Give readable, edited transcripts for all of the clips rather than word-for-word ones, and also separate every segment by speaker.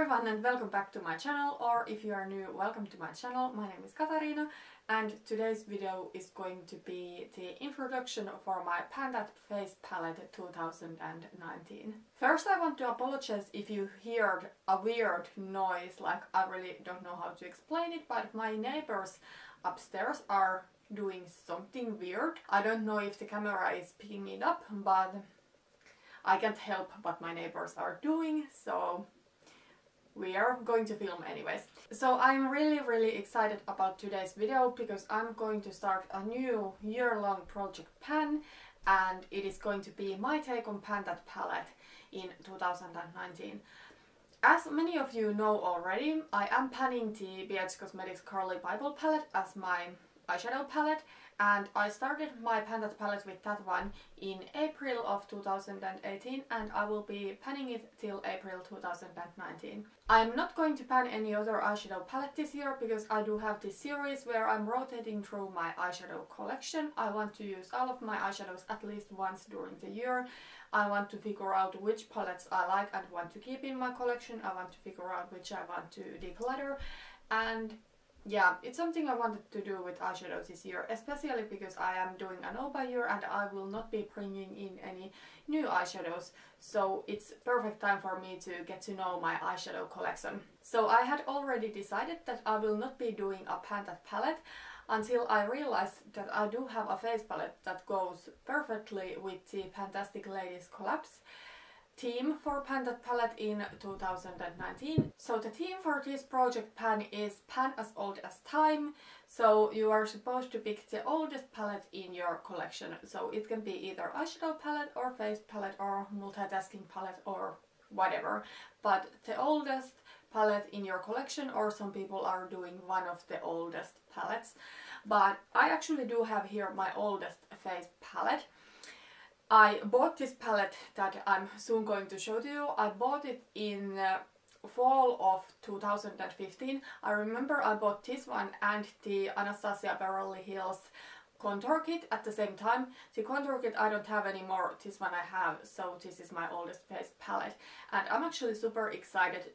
Speaker 1: everyone and welcome back to my channel, or if you are new, welcome to my channel. My name is Katarina and today's video is going to be the introduction for my Panda Face Palette 2019. First I want to apologize if you heard a weird noise, like I really don't know how to explain it, but my neighbors upstairs are doing something weird. I don't know if the camera is picking it up, but I can't help what my neighbors are doing, so we are going to film anyways. So I'm really excited about today's video because I'm going to start a new year-long project pan, and it is going to be my take on Panda palette in 2019. As many of you know already, I am panning the BH Cosmetics Carli Bybel palette as my eyeshadow palette, and I started my Panda palette with that one in April of 2018, and I will be panning it till April 2019. I'm not going to pan any other eyeshadow palette this year because I do have this series where I'm rotating through my eyeshadow collection. I want to use all of my eyeshadows at least once during the year. I want to figure out which palettes I like and want to keep in my collection. I want to figure out which I want to declutter, and yeah, it's something I wanted to do with eyeshadows this year, especially because I am doing an OPA year and I will not be bringing in any new eyeshadows, so it's perfect time for me to get to know my eyeshadow collection. So I had already decided that I will not be doing a Panda palette until I realized that I do have a face palette that goes perfectly with the Fantastic Ladies collabs theme for Panda palette in 2019. So the theme for this project pan is Pan as Old as Time. So you are supposed to pick the oldest palette in your collection. So it can be either eyeshadow palette or face palette or multitasking palette or whatever. But the oldest palette in your collection, or some people are doing one of the oldest palettes. But I actually do have here my oldest face palette. I bought this palette that I'm soon going to show to you. I bought it in fall of 2015. I remember I bought this one and the Anastasia Beverly Hills contour kit at the same time. The contour kit I don't have anymore, this one I have, so this is my oldest face palette. And I'm actually super excited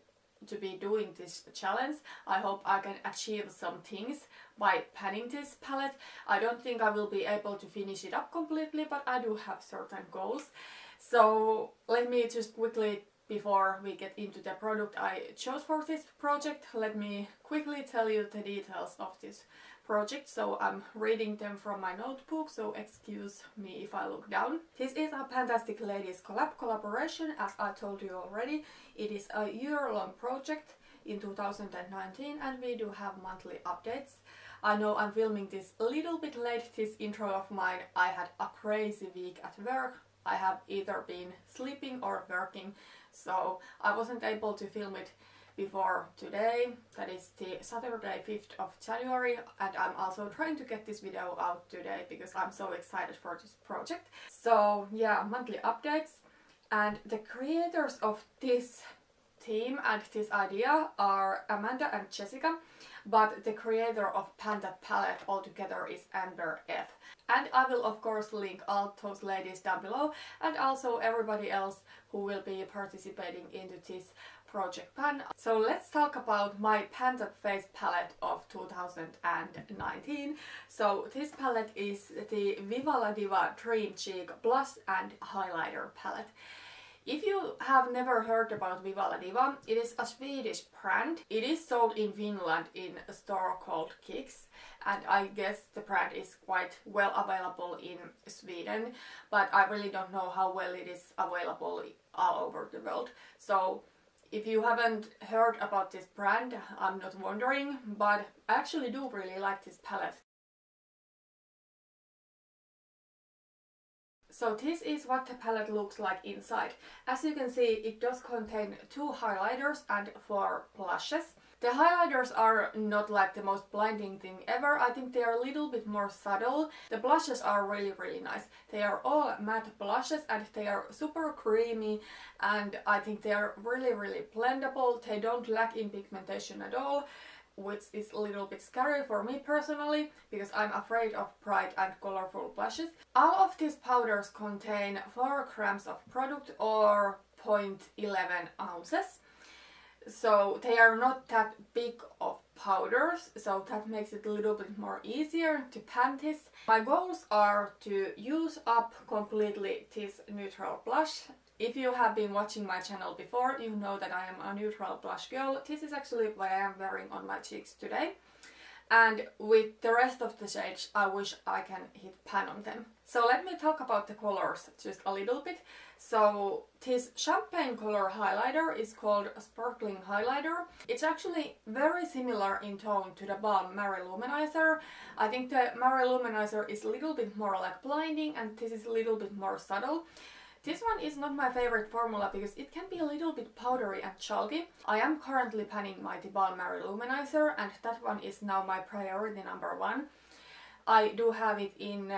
Speaker 1: to be doing this challenge. I hope I can achieve some things by panning this palette. I don't think I will be able to finish it up completely, but I do have certain goals. So let me just quickly, before we get into the product I chose for this project, let me quickly tell you the details of this project. So I'm reading them from my notebook, so excuse me if I look down. This is a Fantastic Ladies collaboration, as I told you already. It is a year-long project in 2019 and we do have monthly updates. I know I'm filming this a little bit late, this intro of mine. I had a crazy week at work. I have either been sleeping or working, so I wasn't able to film it before today. That is the Saturday 5th of January, and I'm also trying to get this video out today because I'm so excited for this project. So yeah, monthly updates, and the creators of this theme and this idea are Amanda and Jessica, but the creator of Panda palette altogether is Amber F. And I will of course link all those ladies down below, and also everybody else who will be participating into this project pan. So let's talk about my Panda face palette of 2019. So this palette is the Viva Diva Dream Cheek Blush and Highlighter palette. If you have never heard about Viva Diva, it is a Swedish brand. It is sold in Finland in a store called Kicks, and I guess the brand is quite well available in Sweden, but I really don't know how well it is available all over the world. So if you haven't heard about this brand, I'm not wondering, but I actually do really like this palette. So this is what the palette looks like inside. As you can see, it does contain 2 highlighters and 4 blushes. The highlighters are not like the most blinding thing ever. I think they are a little bit more subtle. The blushes are really nice. They are all matte blushes and they are super creamy, and I think they are really blendable. They don't lack in pigmentation at all, which is a little bit scary for me personally because I'm afraid of bright and colorful blushes. All of these powders contain 4 grams of product or 0.11 ounces. so they are not that big of powders, so that makes it a little bit more easier to pan this. My goals are to use up completely this neutral blush. If you have been watching my channel before, you know that I am a neutral blush girl. This is actually what I am wearing on my cheeks today. And with the rest of the shades, I wish I can hit pan on them. So let me talk about the colors just a little bit. So this champagne color highlighter is called a sparkling highlighter. It's actually very similar in tone to the Balm Mary Luminizer. I think the Mary Luminizer is a little bit more like blinding and this is a little bit more subtle. This one is not my favorite formula because it can be a little bit powdery and chalky. I am currently panning my Balm Mary Luminizer and that one is now my priority number one. I do have it in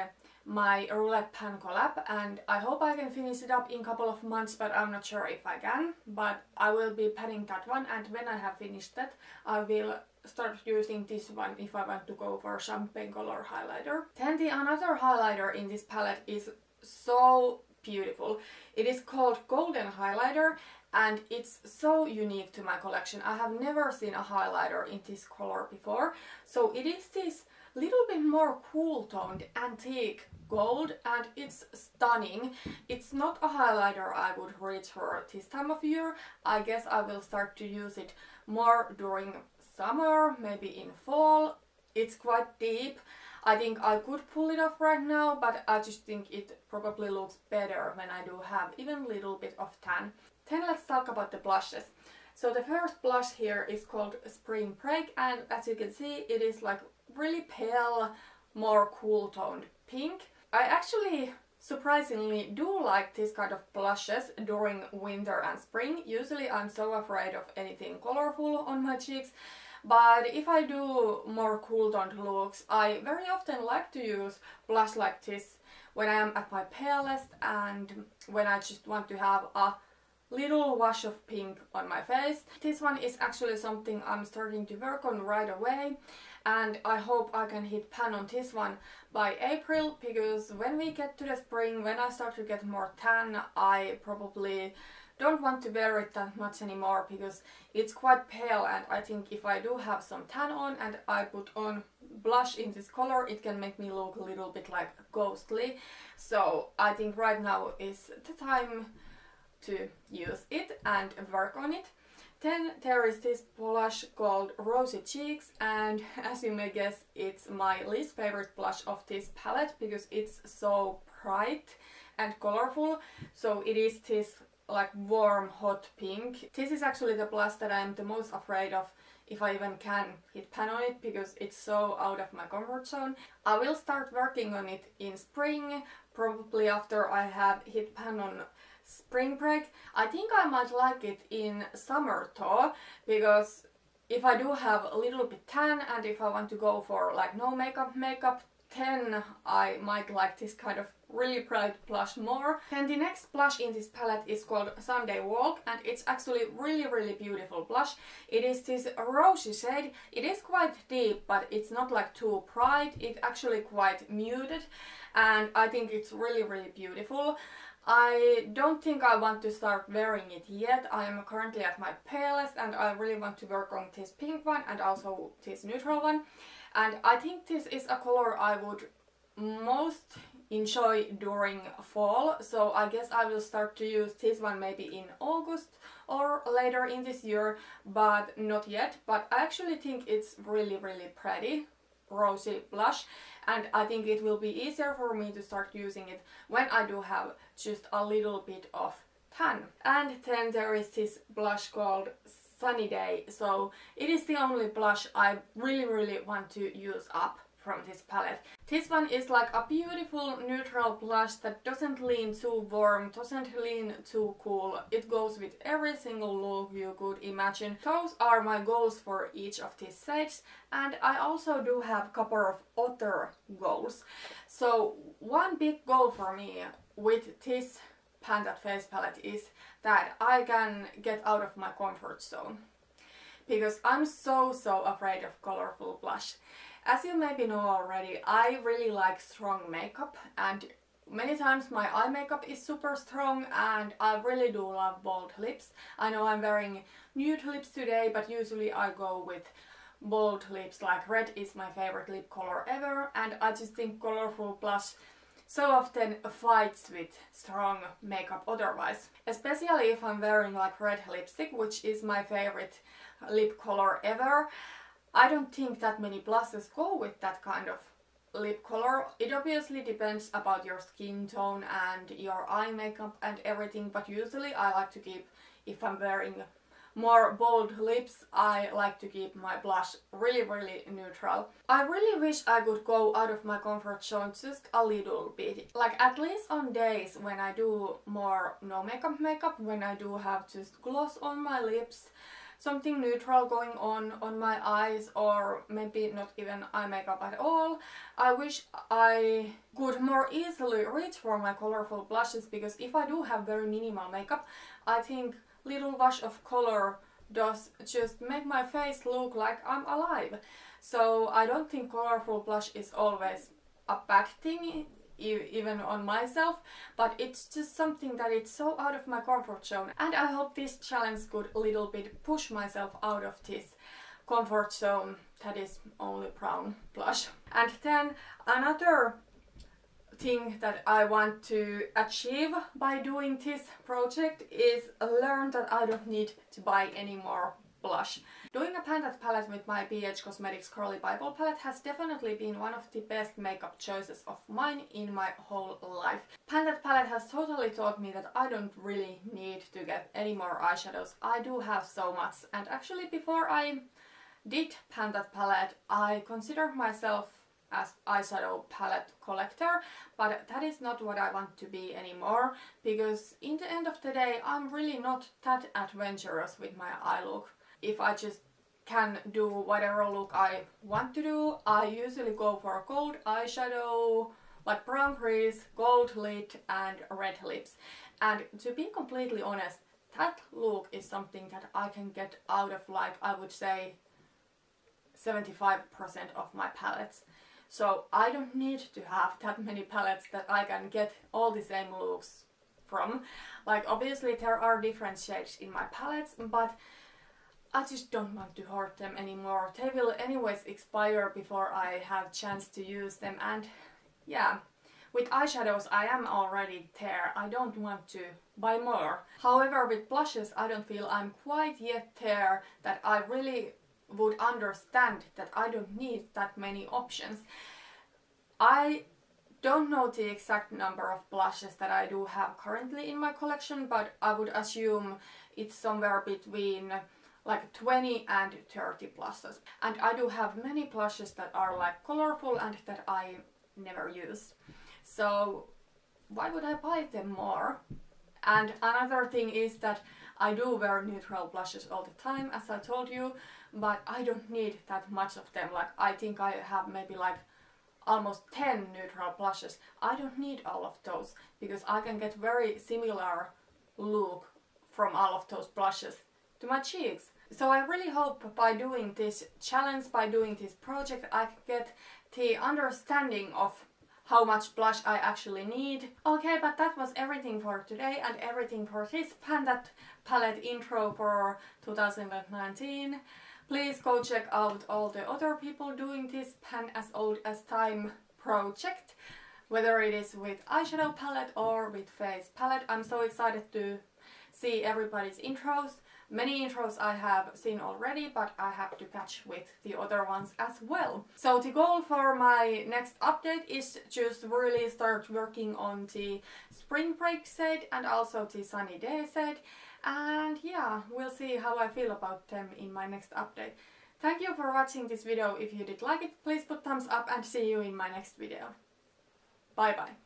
Speaker 1: my roulette pan collab and I hope I can finish it up in a couple of months, but I'm not sure if I can. But I will be panning that one, and when I have finished that I will start using this one if I want to go for champagne color highlighter. Then the another highlighter in this palette is so beautiful. It is called Golden Highlighter and it's so unique to my collection. I have never seen a highlighter in this color before. So it is this little bit more cool toned antique gold and it's stunning. It's not a highlighter I would reach for this time of year. I guess I will start to use it more during summer, maybe in fall. It's quite deep. I think I could pull it off right now, but I just think it probably looks better when I do have even a little bit of tan. Then let's talk about the blushes. So the first blush here is called Spring Break and as you can see it is like really pale, more cool toned pink. I actually surprisingly do like this kind of blushes during winter and spring. Usually I'm so afraid of anything colorful on my cheeks. But if I do more cool toned looks, I very often like to use blush like this when I am at my palest and when I just want to have a little wash of pink on my face. This one is actually something I'm starting to work on right away and I hope I can hit pan on this one by April, because when we get to the spring, when I start to get more tan, I probably don't want to wear it that much anymore because it's quite pale and I think if I do have some tan on and I put on blush in this color, it can make me look a little bit like ghostly. So I think right now is the time to use it and work on it. Then there is this blush called Rosy Cheeks and as you may guess it's my least favorite blush of this palette because it's so bright and colorful. So it is this like warm hot pink. This is actually the blush that I'm the most afraid of if I even can hit pan on it because it's so out of my comfort zone. I will start working on it in spring, probably after I have hit pan on Spring Break. I think I might like it in summer though, because if I do have a little bit tan and if I want to go for like no makeup, then I might like this kind of really bright blush more. And the next blush in this palette is called Sunday Walk and it's actually really beautiful blush. It is this rosy shade. It is quite deep but it's not like too bright. It's actually quite muted and I think it's really beautiful. I don't think I want to start wearing it yet. I am currently at my palest and I really want to work on this pink one and also this neutral one. And I think this is a color I would most enjoy during fall. So I guess I will start to use this one maybe in August or later in this year, but not yet. But I actually think it's really pretty rosy blush and I think it will be easier for me to start using it when I do have just a little bit of tan. And then there is this blush called Sunny Day. So it is the only blush I really want to use up from this palette. This one is like a beautiful neutral blush that doesn't lean too warm, doesn't lean too cool. It goes with every single look you could imagine. Those are my goals for each of these shades and I also do have a couple of other goals. So one big goal for me with this Pan That Face palette is that I can get out of my comfort zone because I'm so afraid of colorful blush. As you maybe know already, I really like strong makeup and Many times my eye makeup is super strong and I really do love bold lips. I know I'm wearing nude lips today, but usually I go with bold lips, like red is my favorite lip color ever, and I just think colorful blush so often fights with strong makeup otherwise. Especially if I'm wearing like red lipstick, which is my favorite lip color ever. I don't think that many blushes go with that kind of lip color. It obviously depends about your skin tone and your eye makeup and everything, but usually I like to keep, if I'm wearing more bold lips, I like to keep my blush really neutral. I really wish I could go out of my comfort zone just a little bit. Like at least on days when I do more no makeup, when I do have just gloss on my lips, something neutral going on my eyes, or maybe not even eye makeup at all. I wish I could more easily reach for my colorful blushes, because if I do have very minimal makeup, I think little wash of color does just make my face look like I'm alive. So I don't think colorful blush is always a bad thing, even on myself, but it's just something that it's so out of my comfort zone, and I hope this challenge could a little bit push myself out of this comfort zone that is only brown blush. And then another thing that I want to achieve by doing this project is learn that I don't need to buy any more blush. Doing a Pandat palette with my BH Cosmetics Carli Bybel palette has definitely been one of the best makeup choices of mine in my whole life. Pandat palette has totally taught me that I don't really need to get any more eyeshadows. I do have so much, and actually before I did Pandat palette I considered myself as eyeshadow palette collector, but that is not what I want to be anymore, because in the end of the day I'm really not that adventurous with my eye look. If I just can do whatever look I want to do, I usually go for gold eyeshadow, like brown crease, gold lid and red lips. And to be completely honest, that look is something that I can get out of, like, I would say 75% of my palettes. So I don't need to have that many palettes that I can get all the same looks from. Like, obviously there are different shades in my palettes, but I just don't want to hoard them anymore. They will anyways expire before I have chance to use them, and yeah, with eyeshadows I am already there. I don't want to buy more. However, with blushes I don't feel I'm quite yet there that I really would understand that I don't need that many options. I don't know the exact number of blushes that I do have currently in my collection, but I would assume it's somewhere between like 20 and 30 blushes. And I do have many blushes that are like colorful and that I never use. So why would I buy them more? And another thing is that I do wear neutral blushes all the time, as I told you, but I don't need that much of them. Like, I think I have maybe like almost 10 neutral blushes. I don't need all of those, because I can get very similar look from all of those blushes to my cheeks. So I really hope by doing this challenge, by doing this project, I can get the understanding of how much blush I actually need. Okay, but that was everything for today and everything for this Pandat palette intro for 2019. Please go check out all the other people doing this Pan as Old as Time project, whether it is with eyeshadow palette or with face palette. I'm so excited to see everybody's intros. Many intros I have seen already, but I have to catch with the other ones as well. So the goal for my next update is just really start working on the spring break set and also the sunny day set. And yeah, we'll see how I feel about them in my next update. Thank you for watching this video. If you did like it, please put thumbs up and see you in my next video. Bye bye.